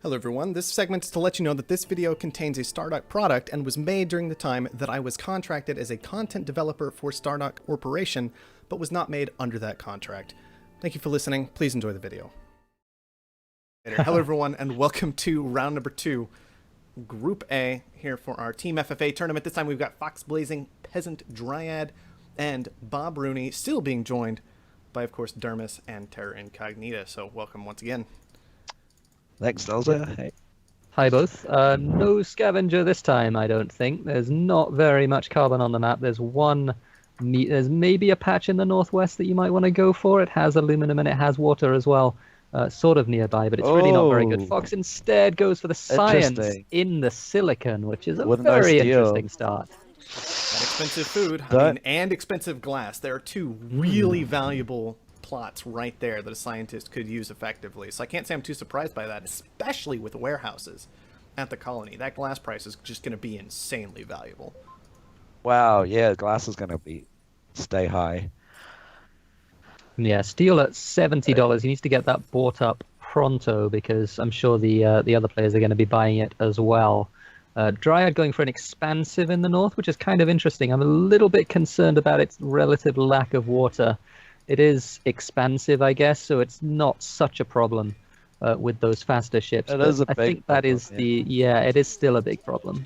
Hello everyone, this segment is to let you know that this video contains a Stardock product and was made during the time that I was contracted as a content developer for Stardock Corporation, but was not made under that contract. Thank you for listening, please enjoy the video. Hello everyone, and welcome to round number 2, Group A, here for our Team FFA tournament. This time we've got Fox Blazing, Peasant Dryad, and Bob Rooney, still being joined by, of course, Dermis and Terra Incognita, so welcome once again. Thanks, Delta. Hey. Hi both. No scavenger this time, I don't think. There's not very much carbon on the map. There's there's maybe a patch in the northwest that you might want to go for. It has aluminum and it has water as well, sort of nearby, but it's really not very good. Fox instead goes for the science in the silicon, which is a very interesting start. And expensive food, and expensive glass. There are two really valuable plots right there that a scientist could use effectively. So I can't say I'm too surprised by that, especially with warehouses at the colony. That glass price is just going to be insanely valuable. Wow, yeah, glass is going to stay high. Yeah, steel at $70. He needs to get that bought up pronto because I'm sure the other players are going to be buying it as well. Dryad going for an expansive in the north, which is kind of interesting. I'm a little bit concerned about its relative lack of water. It is expansive, I guess, so it's not such a problem with those faster ships. It is a big I think that problem, is it is still a big problem.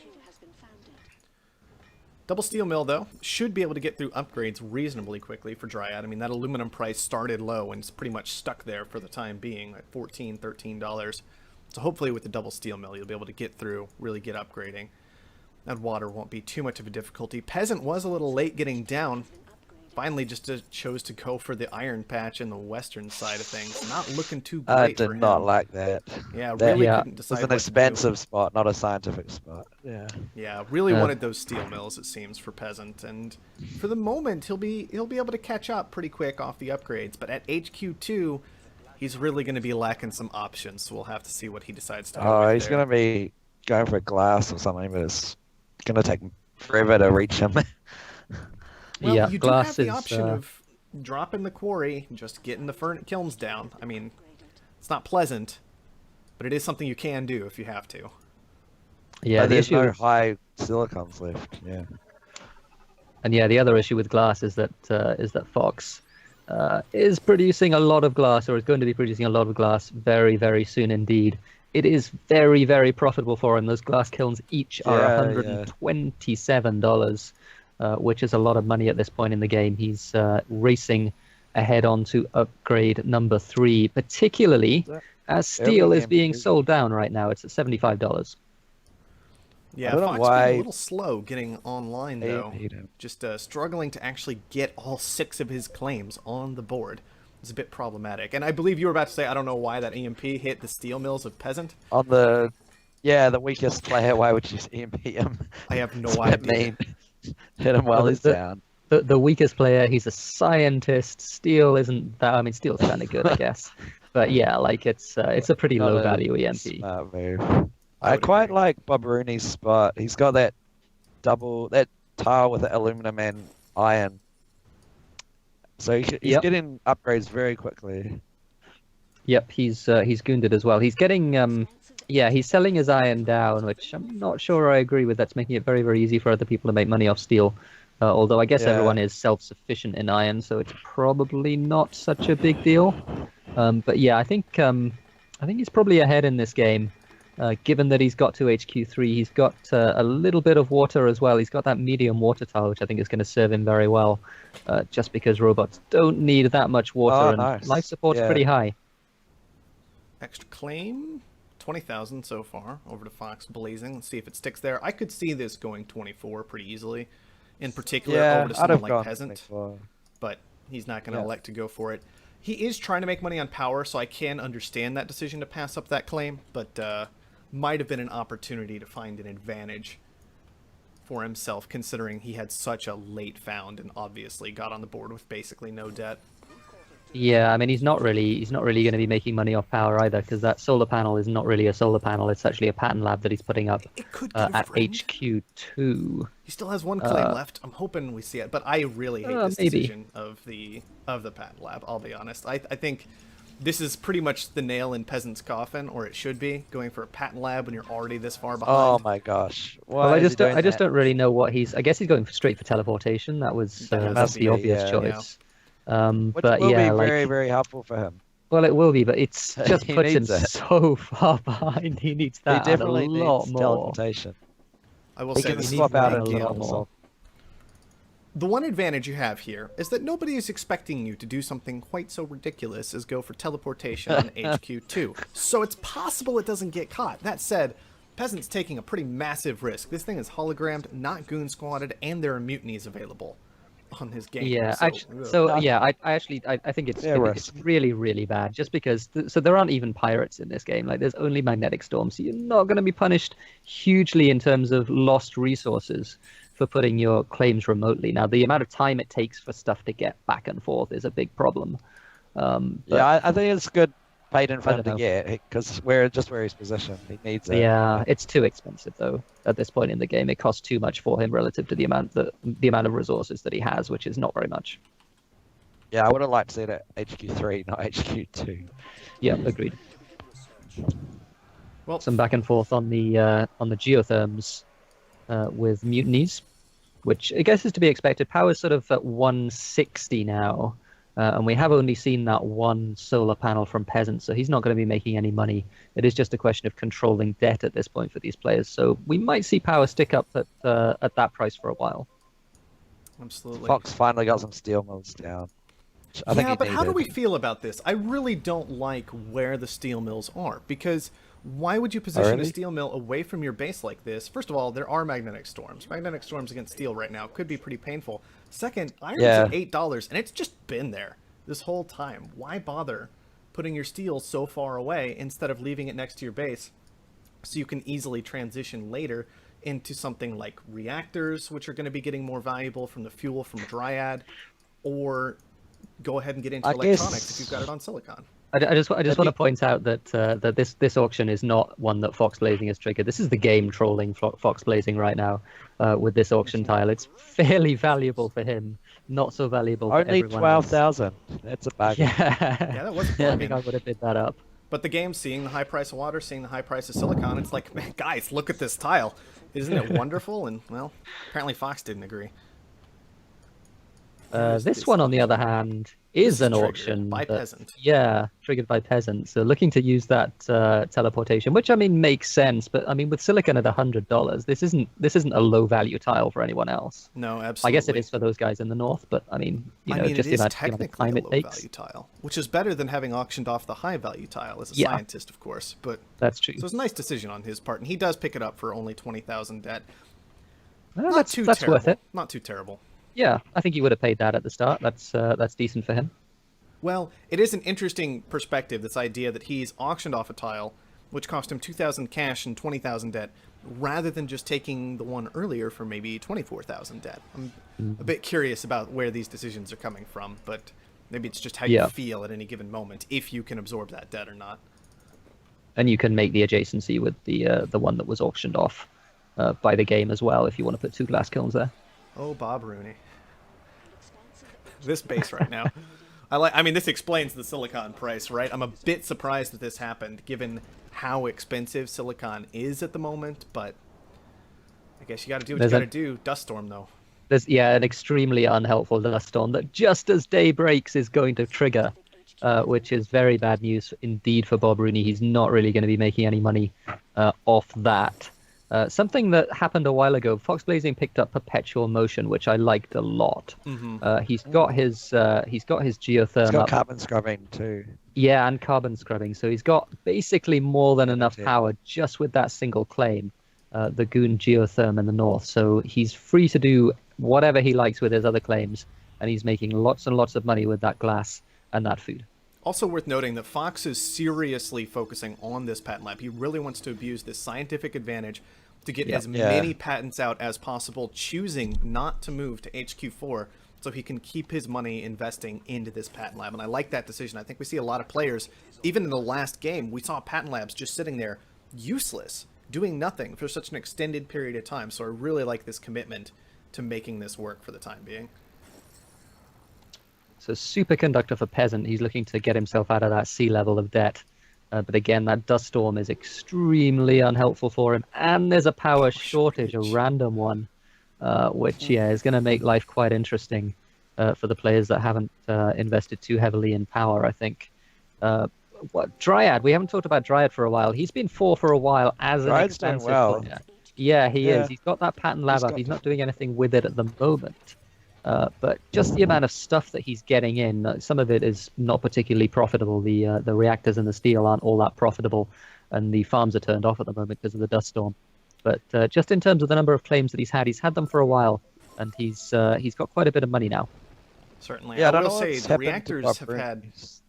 Double steel mill, though, should be able to get through upgrades reasonably quickly for Dryad. I mean, that aluminum price started low and it's pretty much stuck there for the time being at $14, $13. So hopefully with the double steel mill, you'll be able to get through, really get upgrading. And water won't be too much of a difficulty. Peasant was a little late getting down. Finally just chose to go for the iron patch in the western side of things. Not looking too great I for did him. not like that. Yeah, really couldn't decide. It's an expensive spot, not a scientific spot. Yeah, really wanted those steel mills, it seems, for Peasant, and for the moment he'll be able to catch up pretty quick off the upgrades. But at HQ2, he's really going to be lacking some options. So we'll have to see what he decides to go with he's going to be going for glass or something, but it's going to take forever to reach him. Well, yeah, you do have the option of dropping the quarry, just getting the kilns down. I mean, it's not pleasant, but it is something you can do if you have to. Yeah, but there's no high silicons left. Yeah. And yeah, the other issue with glass is that Fox is producing a lot of glass, or is going to be producing a lot of glass very, very soon indeed. It is very, very profitable for him. Those glass kilns each are $127. Which is a lot of money at this point in the game. He's racing ahead on to upgrade number 3, particularly as steel is being sold down right now. It's at $75. Yeah, Fox being a little slow getting online, though. Just struggling to actually get all 6 of his claims on the board. It's a bit problematic. And I believe you were about to say, I don't know why that EMP hit the steel mills of Peasant. On the weakest player, why would you EMP him? I have no idea. Hit him while he's down. The weakest player, he's a scientist. Steel isn't that. I mean, steel's kind of good, I guess. But yeah, like it's a pretty low value EMP. Smart move. I quite like Bob Rooney's spot. He's got that tile with the aluminum and iron. So he's getting upgrades very quickly. Yep, he's goonded as well. He's getting he's selling his iron down, which I'm not sure I agree with. That's making it very, very easy for other people to make money off steel. Although I guess everyone is self-sufficient in iron, so it's probably not such a big deal. But yeah, I think he's probably ahead in this game, given that he's got to HQ3. He's got a little bit of water as well. He's got that medium water tile, which I think is going to serve him very well, just because robots don't need that much water, and life support's pretty high. Extra claim. 20,000 so far over to Fox Blazing. Let's see if it sticks there. I could see this going 24 pretty easily, in particular over to someone like Peasant, 24. But he's not going to elect to go for it. He is trying to make money on power, so I can understand that decision to pass up that claim, but might have been an opportunity to find an advantage for himself, considering he had such a late found and obviously got on the board with basically no debt. Yeah, I mean, he's not really going to be making money off power either, because that solar panel is not really a solar panel. It's actually a pattern lab that he's putting up at HQ2. He still has one claim left. I'm hoping we see it, but I really hate this decision of the patent lab. I'll be honest. I think This is pretty much the nail in Peasant's coffin, or it should be, going for a patent lab when you're already this far Oh behind. my gosh. Well, Why I is he just doing don't that? really know what I guess he's going straight for teleportation. That was That has that's to the be, obvious yeah. choice. Which But will yeah, be very, like, very helpful for him. well, it will be, but it's just He puts him needs it. so far behind. He needs He that and a definitely lot needs more. teleportation. I will He say can this swap needs out that into a lot the more. swap. The one advantage you have here is that nobody is expecting you to do something quite so ridiculous as go for teleportation on HQ2. So it's possible it doesn't get caught. That said, Peasant's taking a pretty massive risk. This thing is hologrammed, not goon squatted, and there are mutinies available on his game. Yeah, Ugh. yeah, I think it's Fair it's risk. really really bad just because so there aren't even pirates in this game. Like there's only magnetic storm, so you're not going to be punished hugely in terms of lost resources for putting your claims remotely. Now the amount of time it takes for stuff to get back and forth is a big problem. But Yeah, I think it's good patent for I him don't to know. get because where he's positioned. He needs it. Yeah, it's too expensive though. At this point in the game, it costs too much for him relative to the amount of resources that he has, which is not very much. Yeah, I would have liked to see it at HQ3, not HQ2. Yeah, agreed. Well, Some back and forth on the geotherms with mutinies, which I guess is to be expected. Power's sort of at 160 now, and we have only seen that one solar panel from Peasant, so he's not going to be making any money. It is just a question of controlling debt at this point for these players. So we might see Power stick up at that price for a while. absolutely. Fox finally got some steel mills down. Which I think Yeah, he but how do needed. we feel about this? I really don't like where the steel mills are, because why would you position a really? steel mill away from your base like this? First of all, there are magnetic storms. Magnetic storms against steel right now could be pretty painful. Second, iron's Yeah. at $8, and it's just been there this whole time. Why bother putting your steel so far away instead of leaving it next to your base so you can easily transition later into something like reactors, which are going to be getting more valuable from the fuel from Dryad, or go ahead and get into I electronics guess- if you've got it on silicon. I just want to point out that that this auction is not one that Fox Blazing has triggered. This is the game trolling Fox Blazing right now with this auction tile. It's fairly valuable for him, not so valuable for Only everyone else. 12,000. That's a bargain. Yeah, Yeah, that was a I think bargain. I would have bid that up. But the game, seeing the high price of water, seeing the high price of silicon, it's like, man, guys, look at this tile. Isn't it wonderful? And, well, apparently Fox didn't agree. This one, on the other hand, is an triggered auction by that- Peasant. Yeah, triggered by Peasant. So looking to use that teleportation, which I mean makes sense. But I mean, with silicon at $100, this isn't a low value tile for anyone else. No, absolutely. I guess it is for those guys in the north, but I mean, I mean, just it the is amount of technically time a it low takes. value tile, which is better than having auctioned off the high value tile as a Yeah. scientist, of course. But That's true. so it's a nice decision on his part, and he does pick it up for only 20,000 debt. Well, Not too that's terrible. worth it. Not too terrible. Yeah, I think he would have paid that at the start. That's decent for him. Well, it is an interesting perspective, this idea that he's auctioned off a tile, which cost him 2,000 cash and 20,000 debt, rather than just taking the one earlier for maybe 24,000 debt. I'm a bit curious about where these decisions are coming from, but maybe it's just how you Yeah. feel at any given moment, if you can absorb that debt or not. And you can make the adjacency with the one that was auctioned off by the game as well, if you want to put 2 glass kilns there. Oh, Bob Rooney. This base right now. I mean, this explains the silicon price, right? I'm a bit surprised that this happened, given how expensive silicon is at the moment, but I guess you got to do what you got to do. Dust storm, though. There's an extremely unhelpful dust storm that just as day breaks is going to trigger, which is very bad news indeed for Bob Rooney. He's not really going to be making any money off that. Something that happened a while ago, Fox Blazing picked up Perpetual Motion, which I liked a lot. He's got his geotherm It's got up. carbon scrubbing too. Yeah, and carbon scrubbing. So he's got basically more than enough Yeah. power just with that single claim, the Goon geotherm in the north. So he's free to do whatever he likes with his other claims, and he's making lots and lots of money with that glass and that food. Also worth noting that Fox is seriously focusing on this patent lab. He really wants to abuse this scientific advantage to get as many patents out as possible, choosing not to move to HQ4 so he can keep his money investing into this patent lab. And I like that decision. I think we see a lot of players, even in the last game, we saw patent labs just sitting there useless, doing nothing for such an extended period of time. So I really like this commitment to making this work for the time being. So superconductor for Peasant. He's looking to get himself out of that sea level of debt. But again, that dust storm is extremely unhelpful for him. And there's a power shortage, a random one, which, yeah, is going to make life quite interesting for the players that haven't invested too heavily in power, I think. Dryad, we haven't talked about Dryad for a while. He's been 4 for a while as an Dryad's doing expensive well. player. Yeah, he Yeah. is. He's got that patent lab up. He's not doing anything with it at the moment. But just the amount of stuff that he's getting in, some of it is not particularly profitable. The reactors and the steel aren't all that profitable, and the farms are turned off at the moment because of the dust storm. But just in terms of the number of claims that he's had them for a while, and he's got quite a bit of money now. Certainly. Yeah, I will say the reactors have Bob had... Rooney's.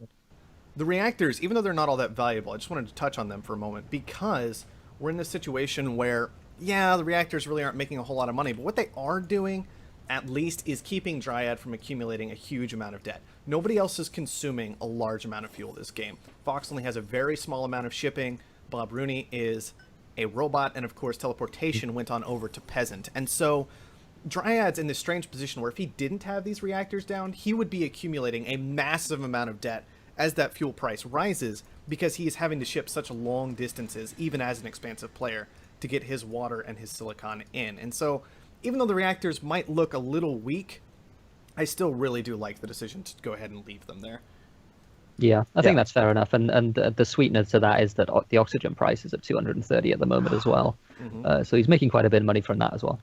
The reactors, even though they're not all that valuable, I just wanted to touch on them for a moment because we're in this situation where, yeah, the reactors really aren't making a whole lot of money, but what they are doing, at least, is keeping Dryad from accumulating a huge amount of debt. Nobody else is consuming a large amount of fuel this game. Fox only has a very small amount of shipping. Bob Rooney is a robot, and of course teleportation went on over to Peasant. And so Dryad's in this strange position where if he didn't have these reactors down, he would be accumulating a massive amount of debt as that fuel price rises, because he is having to ship such long distances, even as an expansive player, to get his water and his silicon in. And so, even though the reactors might look a little weak, I still really do like the decision to go ahead and leave them there. Yeah, I think that's fair enough. And the sweetener to that is that the oxygen price is at 230 at the moment as well. So he's making quite a bit of money from that as well.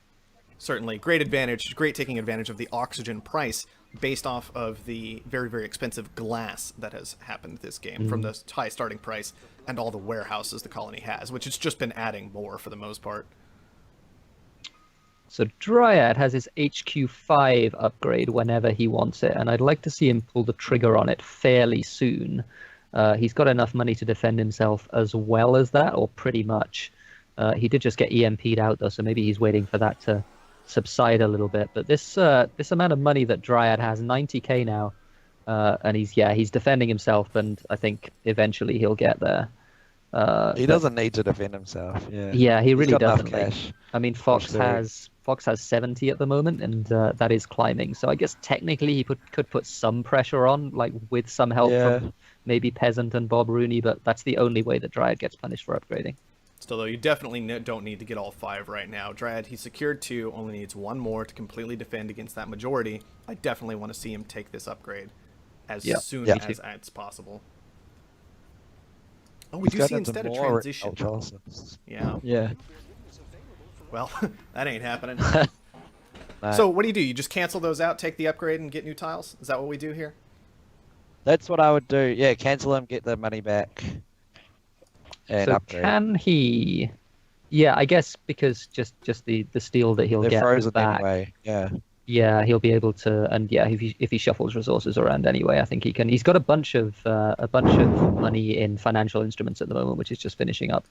Certainly. Great advantage. Great taking advantage of the oxygen price based off of the very, very expensive glass that has happened this game from the high starting price and all the warehouses the colony has, which it's just been adding more for the most part. So Dryad has his HQ5 upgrade whenever he wants it, and I'd like to see him pull the trigger on it fairly soon. He's got enough money to defend himself as well as that, or pretty much. He did just get EMP'd out, though, so maybe he's waiting for that to subside a little bit. But this amount of money that Dryad has, 90k now, and he's defending himself, and I think eventually he'll get there. He doesn't need to defend himself. Yeah, he really doesn't. Cash. I mean, Fox has 70 at the moment, and that is climbing. So I guess technically he could put some pressure on, like with some help from maybe Peasant and Bob Rooney, but that's the only way that Dryad gets punished for upgrading. Still, though, you definitely don't need to get all 5 right now. Dryad, he secured 2, only needs 1 more to completely defend against that majority. I definitely want to see him take this upgrade as soon as it's possible. Oh, we do see instead a transition. Yeah. Well, that ain't happening. So what do? You just cancel those out, take the upgrade, and get new tiles? Is that what we do here? That's what I would do. Yeah, cancel them, get the money back. And so upgrade. Can he? Yeah, I guess because just the steel that he'll They're get frozen back. anyway. Yeah. Yeah, he'll be able to, and yeah, if he shuffles resources around anyway, I think he can. He's got a bunch of money in financial instruments at the moment, which is just finishing up.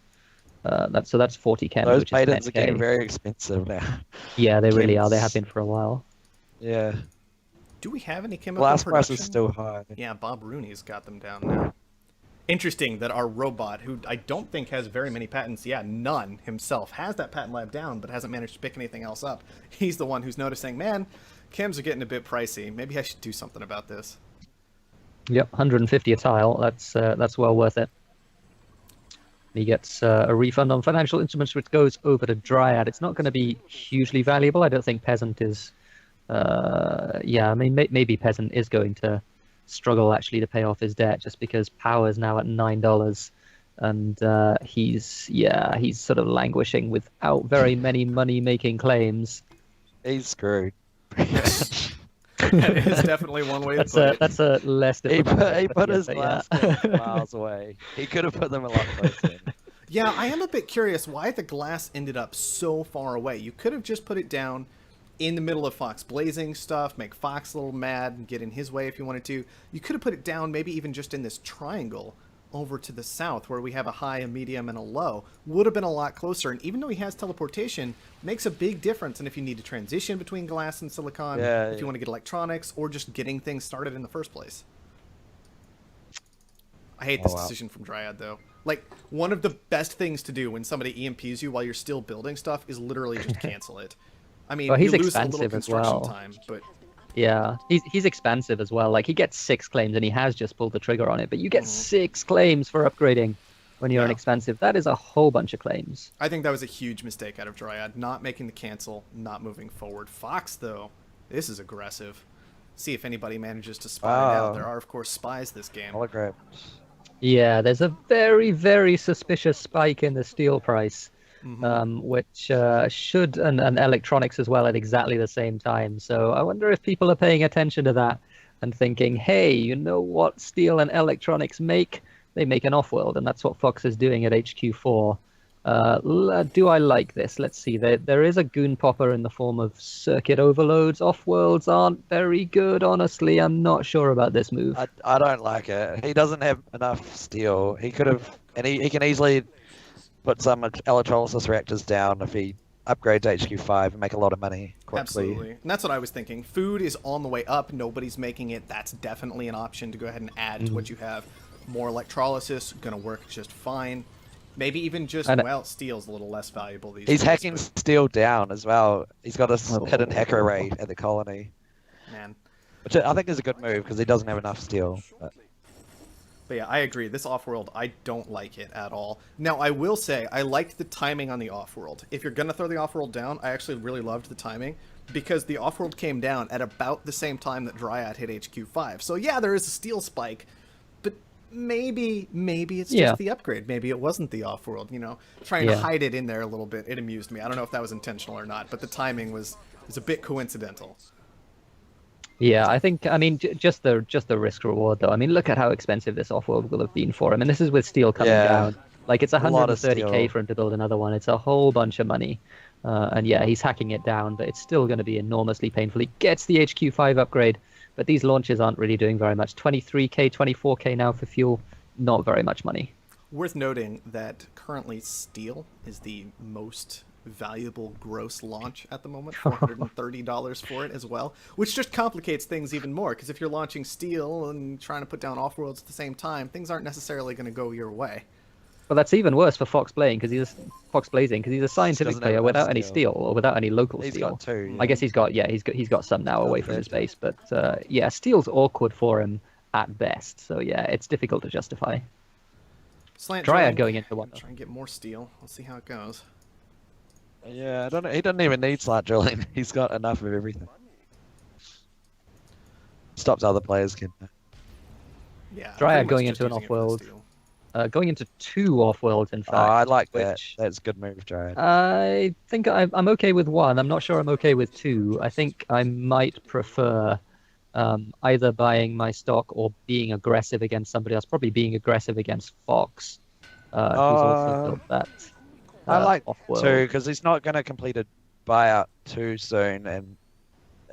That's 40 chem. Those which is patents are 10K. getting very expensive now. Yeah, they really are. They have been for a while. Yeah. Do we have any chemical Glass production? price is still high. Yeah, Bob Rooney's got them down now. Interesting that our robot, who I don't think has very many patents, none himself, has that patent lab down, but hasn't managed to pick anything else up. He's the one who's noticing, man, chems are getting a bit pricey. Maybe I should do something about this. Yep, 150 a tile. That's well worth it. He gets a refund on financial instruments, which goes over to Dryad. It's not going to be hugely valuable. I don't think Peasant is. I mean, maybe Peasant is going to struggle actually to pay off his debt, just because power's now at $9, and he's sort of languishing without very many money-making claims. He's screwed. That is definitely one way to put it. That's a less diplomatic. He put his glass miles away. He could have put them a lot closer. Yeah, I am a bit curious why the glass ended up so far away. You could have just put it down in the middle of Fox blazing stuff, make Fox a little mad and get in his way if you wanted to. You could have put it down maybe even just in this triangle over to the south where we have a high, a medium, and a low. Would have been a lot closer, and even though he has teleportation, makes a big difference. And if you need to transition between glass and silicon, if you want to get electronics, or just getting things started in the first place. I hate this decision from Dryad, though. Like, one of the best things to do when somebody EMPs you while you're still building stuff is literally just cancel it. I mean, Well, he's you lose a little expensive as construction well. time, but Yeah, he's expensive as well. Like he gets 6 claims and he has just pulled the trigger on it, but you get 6 claims for upgrading when you're an Yeah. expensive. That is a whole bunch of claims. I think that was a huge mistake out of Dryad, not making the cancel, not moving forward. Fox, though, this is aggressive. See if anybody manages to spy it out. There are, of course, spies this game. Hologram. Yeah, there's a very, very suspicious spike in the steel price, which should, and electronics as well at exactly the same time. So I wonder if people are paying attention to that and thinking, hey, you know what steel and electronics make? They make an Offworld, and that's what Fox is doing at HQ4. Do I like this? Let's see. There is a goon popper in the form of circuit overloads. Offworlds aren't very good, honestly. I'm not sure about this move. I don't like it. He doesn't have enough steel. He could have, and he can easily put some electrolysis reactors down if he upgrades HQ5 and make a lot of money quickly. Absolutely. And that's what I was thinking. Food is on the way up. Nobody's making it. That's definitely an option to go ahead and add to what you have. More electrolysis, going to work just fine. Maybe even just, well, steel's a little less valuable these days. He's hacking steel down as well. He's got a hidden hacker raid at the colony. Man. Which I think is a good move because he doesn't have enough steel. But yeah, I agree. This Offworld, I don't like it at all. Now, I will say, I like the timing on the Offworld. If you're going to throw the Offworld down, I actually really loved the timing because the Offworld came down at about the same time that Dryad hit HQ5. So yeah, there is a steel spike, but maybe it's just the upgrade. Maybe it wasn't the Offworld, you know, trying to hide it in there a little bit. It amused me. I don't know if that was intentional or not, but the timing was a bit coincidental. Yeah, I think, I mean, just the risk reward though. I mean, look at how expensive this Offworld will have been for him, and this is with steel coming down. Like it's 130k for him to build another one. It's a whole bunch of money, and yeah, he's hacking it down, but it's still going to be enormously painful. He gets the HQ5 upgrade, but these launches aren't really doing very much. 23k, 24k now for fuel, not very much money. Worth noting that currently steel is the most valuable gross launch at the moment, $430 for it as well, which just complicates things even more, because if you're launching steel and trying to put down Offworlds at the same time, things aren't necessarily going to go your way. Well, that's even worse for Fox Blazing because he's a scientific player without any steel or without any local steel. He's got two. I guess he's got some now away from his base, but yeah, steel's awkward for him at best. So yeah, it's difficult to justify. Slant Dryad going into one. Try and get more steel. Let's see how it goes. Yeah, I don't know. He doesn't even need slant drilling. He's got enough of everything. Stops other players getting it. Yeah. Dryad going into an Offworld. Going into 2 Offworlds, in fact. Oh, I like that. That's a good move, Dryad. I think I'm okay with 1. I'm not sure I'm okay with 2. I think I might prefer either buying my stock or being aggressive against somebody else. Probably being aggressive against Fox, who's also built that. I like Offworld 2 because he's not going to complete a buyout too soon, and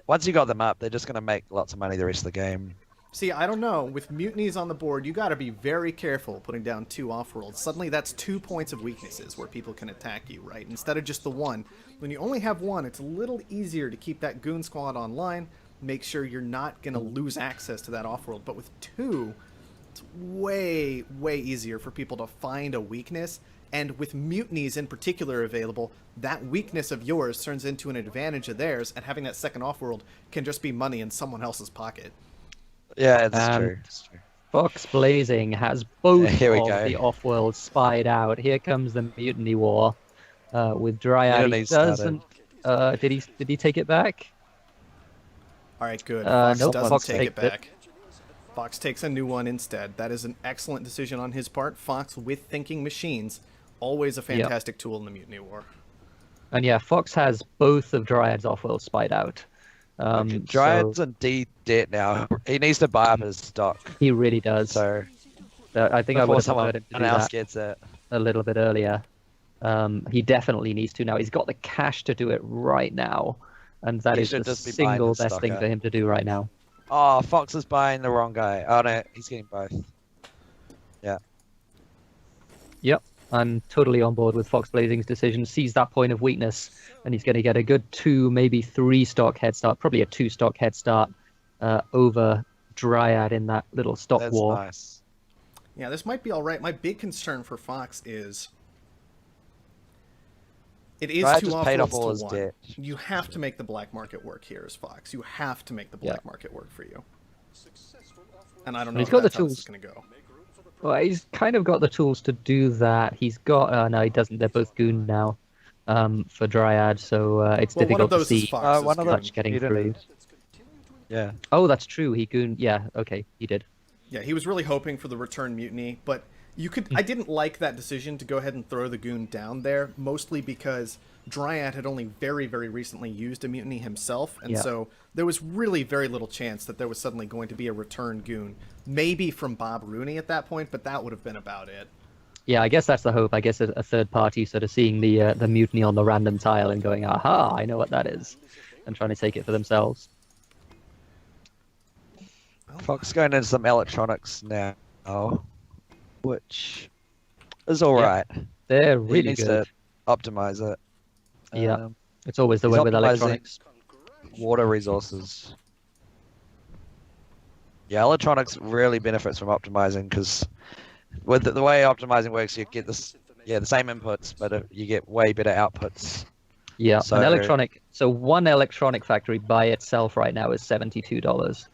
once you got them up, they're just going to make lots of money the rest of the game. See, I don't know. With mutinies on the board, you got to be very careful putting down 2 Offworlds. Suddenly, that's 2 points of weaknesses where people can attack you, right? Instead of just the 1. When you only have 1, it's a little easier to keep that goon squad online. Make sure you're not going to lose access to that Offworld. But with 2, it's way, way easier for people to find a weakness. And with mutinies in particular available, that weakness of yours turns into an advantage of theirs, and having that second Offworld can just be money in someone else's pocket. Yeah, that's true. That's true. Fox Blazing has both of the Offworlds spied out. Here comes the Mutiny War with Dryad. He doesn't. Did he take it back? All right, good. Fox doesn't Fox take it back. Fox takes a new one instead. That is an excellent decision on his part. Fox with thinking machines, always a fantastic tool in the Mutiny War. And yeah, Fox has both of Dryad's Offworlds spied out. Dryad's in debt now. He needs to buy up his stock. He really does. So I think I would have preferred him to do else that gets it a little bit earlier. He definitely needs to now. He's got the cash to do it right now, and that is the single best thing for him to do right now. Oh, Fox is buying the wrong guy. Oh no, he's getting both. Yeah. Yep. I'm totally on board with Fox Blazing's decision. Sees that point of weakness, and he's going to get a good 2, maybe 3 stock head start, probably a 2 stock head start over Dryad in that little stock war. That's nice. Yeah, this might be all right. My big concern for Fox is It is Dryad two just paid off all offworlds his to one. debt. You have to make the black market work here as Fox. You have to make the black market work for you. And I don't know He's if got the that's how this is tools. going to go. Well, he's kind of got the tools to do that. He's got. No, he doesn't. They're both goon now. For Dryad, so it's Well, one of difficult to those is see Fox's one of goon. much getting through. Yeah. Oh, that's true. He gooned. Yeah. Okay, he did. Yeah, he was really hoping for the return mutiny, but I didn't like that decision to go ahead and throw the goon down there, mostly because Dryad had only very, very recently used a mutiny himself, and so there was really very little chance that there was suddenly going to be a return goon. Maybe from Bob Rooney at that point, but that would have been about it. Yeah, I guess that's the hope. I guess a third party sort of seeing the mutiny on the random tile and going, aha, I know what that is, and trying to take it for themselves. Fox going into some electronics now, which is all right. They're He really needs good. to optimize it. Yeah, it's always the he's way with optimizing electronics. Water resources. Yeah, electronics really benefits from optimizing because with the way optimizing works, you get this, the same inputs, but you get way better outputs. Yeah, So, one electronic factory by itself right now is $72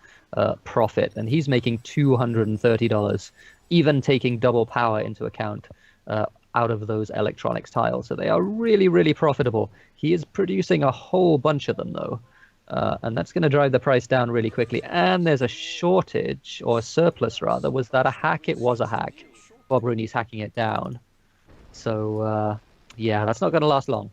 profit, and he's making $230, even taking double power into account out of those electronics tiles. So they are really, really profitable. He is producing a whole bunch of them, though, and that's going to drive the price down really quickly. And there's a shortage, or a surplus rather. Was that a hack? It was a hack. Bob Rooney's hacking it down. So, yeah, that's not going to last long.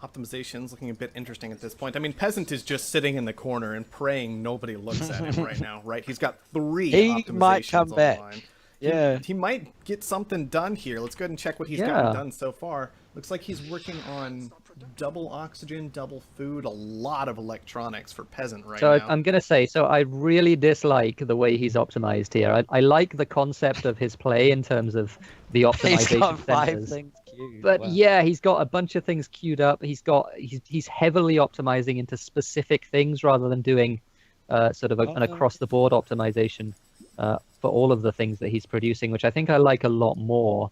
Optimization's looking a bit interesting at this point. I mean, Peasant is just sitting in the corner and praying nobody looks at him right now, right? He's got 3 optimizations might come on back. the line. Yeah. He might get something done here. Let's go ahead and check what he's gotten done so far. Looks like he's working on double oxygen, double food, a lot of electronics for Peasant right now. So I'm going to say, I really dislike the way he's optimized here. I like the concept of his play in terms of the optimization He's got 5 centers. things queued. But Wow. yeah, he's got a bunch of things queued up. He's heavily optimizing into specific things rather than doing sort of an across-the-board optimization for all of the things that he's producing, which I think I like a lot more.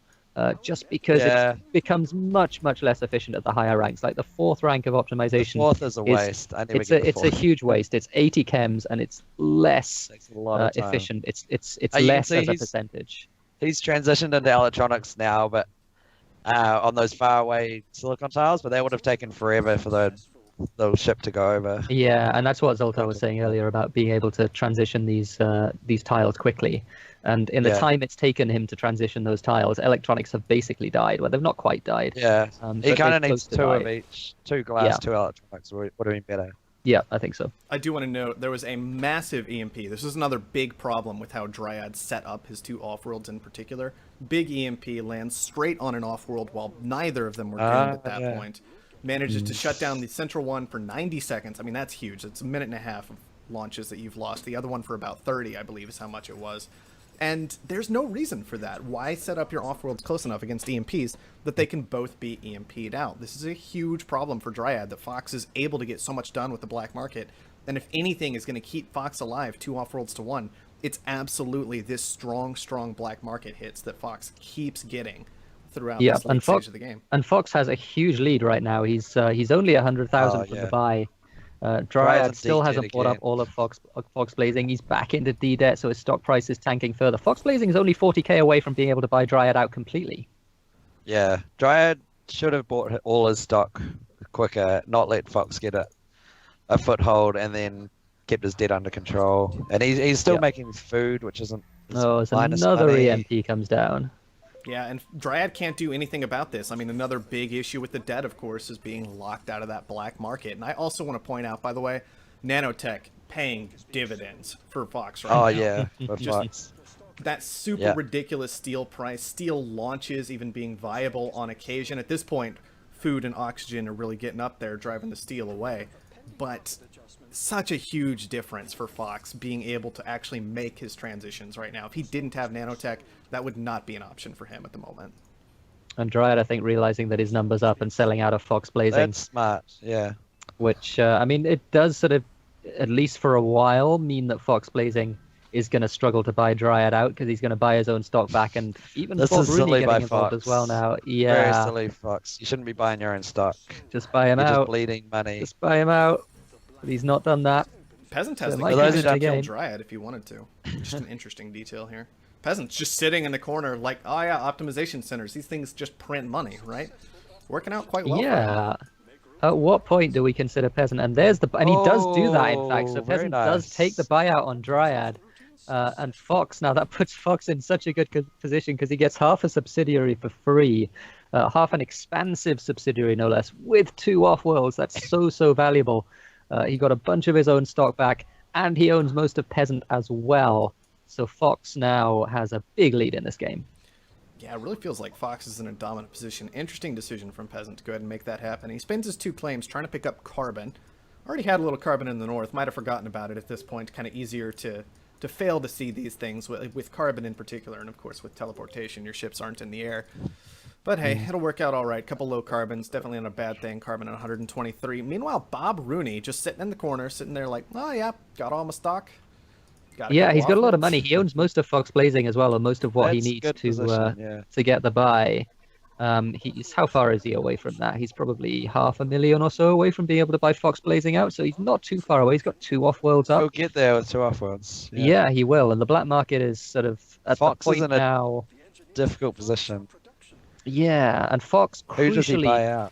Just because it becomes much, much less efficient at the higher ranks. Like the 4th rank of optimization. The 4th is a waste. It's a huge waste. It's 80 chems and it's less efficient. It's less as a percentage. He's transitioned into electronics now, but on those faraway silicon tiles, but that would have taken forever for the ship to go over. Yeah, and that's what Zoltar was saying earlier about being able to transition these tiles quickly. And in the time it's taken him to transition those tiles, electronics have basically died. Well, they've not quite died. Yeah, he kind of needs 2 of die. each. 2 glass, 2 electronics would have been better. Yeah, I think so. I do want to note there was a massive EMP. This is another big problem with how Dryad set up his 2 off-worlds in particular. Big EMP lands straight on an off-world while neither of them were doomed at that point. Manages to shut down the central one for 90 seconds. I mean, that's huge. It's a minute and a half of launches that you've lost. The other one for about 30, I believe, is how much it was. And there's no reason for that. Why set up your off-worlds close enough against EMPs that they can both be EMP'd out? This is a huge problem for Dryad, that Fox is able to get so much done with the black market. And if anything is going to keep Fox alive 2 off-worlds to 1, it's absolutely this strong black market hits that Fox keeps getting throughout this late stage of the game. And Fox has a huge lead right now. He's only 100,000 from the buy. Dryad still hasn't bought up all of Fox Blazing. He's back into D debt, so his stock price is tanking further. Fox Blazing is only 40k away from being able to buy Dryad out completely. Yeah, Dryad should have bought all his stock quicker, not let Fox get a foothold, and then kept his debt under control. And he's still making food, which isn't. As another EMP comes down. Yeah, and Dryad can't do anything about this. I mean, another big issue with the debt, of course, is being locked out of that black market. And I also want to point out, by the way, Nanotech paying dividends for Fox right now. Oh, yeah. Just that super ridiculous steel price. Steel launches even being viable on occasion. At this point, food and oxygen are really getting up there, driving the steel away. But such a huge difference for Fox being able to actually make his transitions right now. If he didn't have Nanotech, that would not be an option for him at the moment. And Dryad, I think, realizing that his number's up and selling out of Fox Blazing. That's smart, yeah. Which, I mean, it does sort of, at least for a while, mean that Fox Blazing is going to struggle to buy Dryad out because he's going to buy his own stock back, and even This Bob is Rooney silly getting by involved Fox. as well now. Very Yeah, silly, Fox. You shouldn't be buying your own stock. just buy him You're just out. bleeding money. Just buy him out. But he's not done that. Peasant So has it the might be cash the to kill game. Dryad if he wanted to. Just an interesting detail here. Peasant's just sitting in the corner like, oh yeah, optimization centers. These things just print money, right? Working out quite well for him. Yeah. At what point do we consider Peasant? And there's the and he does do that, in fact. So Oh, very Peasant does take the nice. buyout on Dryad. And Fox, now that puts Fox in such a good position because he gets half a subsidiary for free, half an expansive subsidiary, no less, with 2 Offworlds. That's so valuable. He got a bunch of his own stock back, and he owns most of Peasant as well. So Fox now has a big lead in this game. Yeah, it really feels like Fox is in a dominant position. Interesting decision from Peasant to go ahead and make that happen. He spends his 2 claims trying to pick up carbon. Already had a little carbon in the north. Might have forgotten about it at this point. Kind of easier to fail to see these things with carbon in particular. And of course with teleportation, your ships aren't in the air. But hey, it'll work out all right. Couple low carbons. Definitely not a bad thing. Carbon at 123. Meanwhile, Bob Rooney just sitting in the corner, sitting there like, oh yeah, got all my stock. Yeah, he's got a lot of Offworlds. money. He owns most of Fox Blazing as well, and most of what he That's needs good position, yeah. to get the buy. He's how far is he away from that? He's probably 500,000 or so away from being able to buy Fox Blazing out, so he's not too far away. He's got 2 Offworlds He'll up. get there with 2 Offworlds. Yeah, he will. And the black market is sort of at Fox the is point in a now. difficult position. Yeah, and Fox Who does he buy out?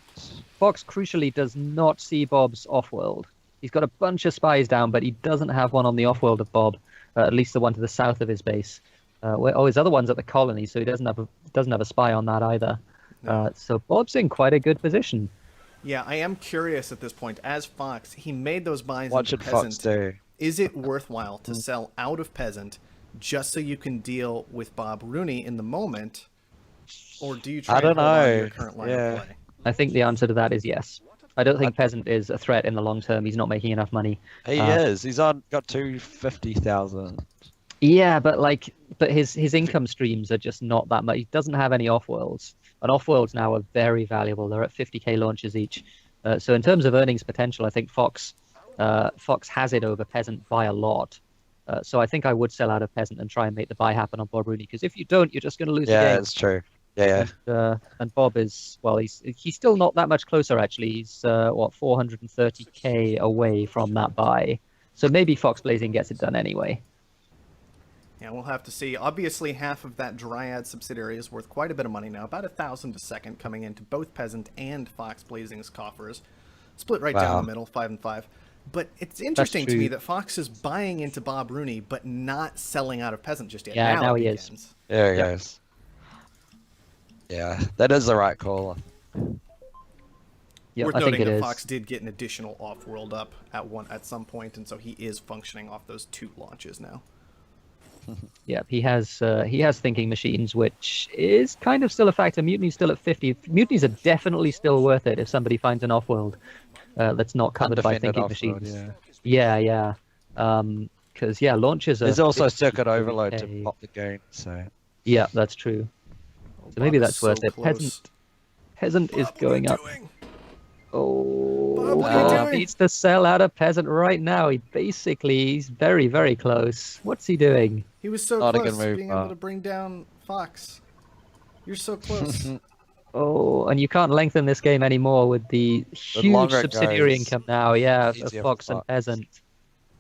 Fox crucially does not see Bob's Offworld. He's got a bunch of spies down, but he doesn't have one on the Offworld of Bob. At least the one to the south of his base. His other one's at the colony, so he doesn't have a spy on that either. No. So Bob's in quite a good position. Yeah, I am curious at this point. As Fox, he made those buys What into should Fox Peasant. do? Is it worthwhile to sell out of Peasant just so you can deal with Bob Rooney in the moment? Or do you try I don't and hold on to your know. current line Yeah. of play? I think the answer to that is yes. I don't think Peasant is a threat in the long term. He's not making enough money. He is. He's got 250,000. Yeah, but his income streams are just not that much. He doesn't have any Offworlds, and Offworlds now are very valuable. They're at 50k launches each. So in terms of earnings potential, I think Fox has it over Peasant by a lot. So I think I would sell out of Peasant and try and make the buy happen on Bob Rooney, because if you don't, you're just going to lose the Yeah, game. it's true. Yeah. And Bob is, well, he's still not that much closer actually. He's 430k away from that buy. So maybe Fox Blazing gets it done anyway. Yeah, we'll have to see. Obviously, half of that Dryad subsidiary is worth quite a bit of money now, about 1,000 a second coming into both Peasant and Fox Blazing's coffers. Split right down Wow. the middle, 5 and 5. But it's interesting to true. me that Fox is buying into Bob Rooney, but not selling out of Peasant just yet. Yeah, now it he is. begins. There he Yep. goes. Yeah, that is the right call. Yeah, Worth I think noting it that is. Fox did get an additional off-world up at some point, and so he is functioning off those 2 launches now. Yeah, he has thinking machines, which is kind of still a factor. Mutiny's still at 50. Mutinies are definitely still worth it if somebody finds an Offworld that's not covered by Undefended thinking Offworld, machines. yeah. Yeah. Because launches are. There's also 50K. circuit overload to pop the goon, so Yeah, that's true. Oh, So maybe Bob is that's worth so it. close. Peasant is Bob, what are going you up. doing? Oh, Bob, what are you Bob doing? needs to sell out of Peasant right now. He's very, very close. What's he doing? He was so Not a close good to move, being able Bob. to bring down Fox. You're so close. Oh, and you can't lengthen this game anymore with the huge longer it subsidiary goes, income now, yeah, of easier for Fox and Fox. Peasant.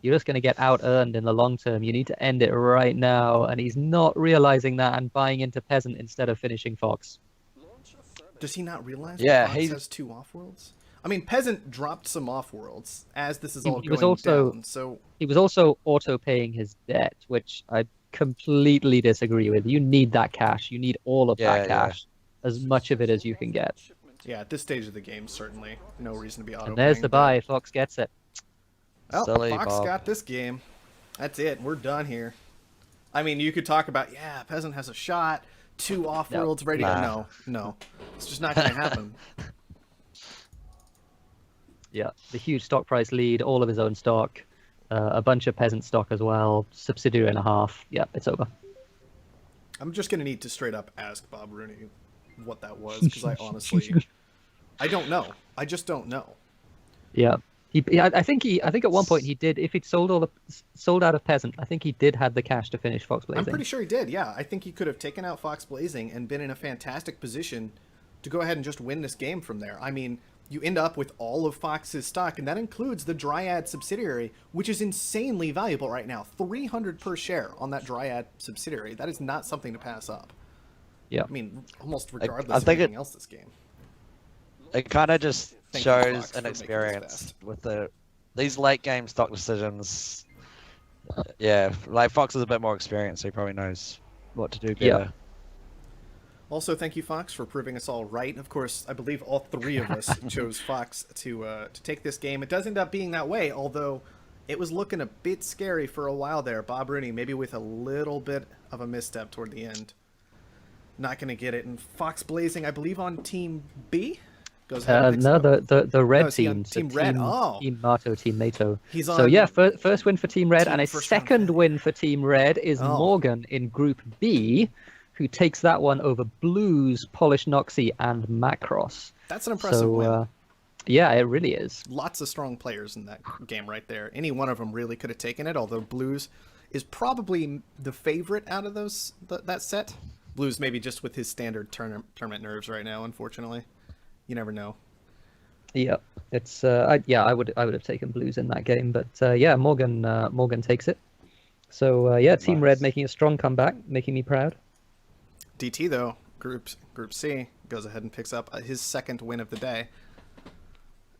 You're just going to get out-earned in the long term. You need to end it right now, and he's not realizing that and buying into Peasant instead of finishing Fox. Does he not realize Yeah, that Fox he- has 2 off-worlds? I mean, Peasant dropped some off-worlds as this is all He was going also- down, so... He was also auto-paying his debt, which I completely disagree with. You need that cash. You need all of Yeah, that cash, as much of it as you can get. Yeah, at this stage of the game, certainly no reason to be auto. And there's the buy. Fox gets it. Oh, Silly Fox Bob. got this game. That's it. We're done here. I mean, you could talk about, yeah, Peasant has a shot, 2 off-worlds ready. Nah. No. It's just not going to happen. Yeah, the huge stock price lead, all of his own stock, a bunch of Peasant stock as well, subsidiary and a half. Yeah, it's over. I'm just going to need to straight up ask Bob Rooney what that was, because I honestly... I don't know. I just don't know. Yeah. I think at one point he did. If he'd sold out of Peasant, I think he did have the cash to finish Fox Blazing. I'm pretty sure he did. Yeah, I think he could have taken out Fox Blazing and been in a fantastic position to go ahead and just win this game from there. I mean, you end up with all of Fox's stock, and that includes the Dryad subsidiary, which is insanely valuable right now. 300 per share on that Dryad subsidiary. That is not something to pass up. Yeah. I mean, almost regardless I of think anything else this game. It kind of just Thank you, shows Fox, an for making this experience fast. with these late game stock decisions. Yeah, like Fox is a bit more experienced, so he probably knows what to do better. Yeah. Also, thank you, Fox, for proving us all right. Of course, I believe all three of us chose Fox to take this game. It does end up being that way, although it was looking a bit scary for a while there. Bob Rooney, maybe with a little bit of a misstep toward the end. Not going to get it. And Fox Blazing, I believe, on Team B? Goes ahead and picks No, it up. the red No, is he on team. Team Red? Oh. Team Mato, Team NATO. He's So on yeah, first win for Team Red, and a first round second fit. win for Team Red is Oh. Morgan in Group B, who takes that one over Blues, Polish Noxie, and Macross. That's an impressive win. Yeah, it really is. Lots of strong players in that game right there. Any one of them really could have taken it, although Blues is probably the favorite out of that set. Blues maybe just with his standard tournament nerves right now, unfortunately. You never know. Yeah, it's I would have taken Blues in that game, but yeah, Morgan takes it. So yeah, Team Nice. Red making a strong comeback, making me proud. DT though, Group C, goes ahead and picks up his second win of the day.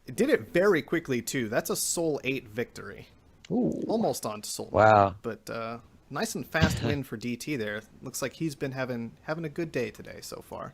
It did it very quickly too. That's a Soul 8 victory. Ooh. Almost on to Soul 9. Wow. But nice and fast win for DT there. Looks like he's been having a good day today so far.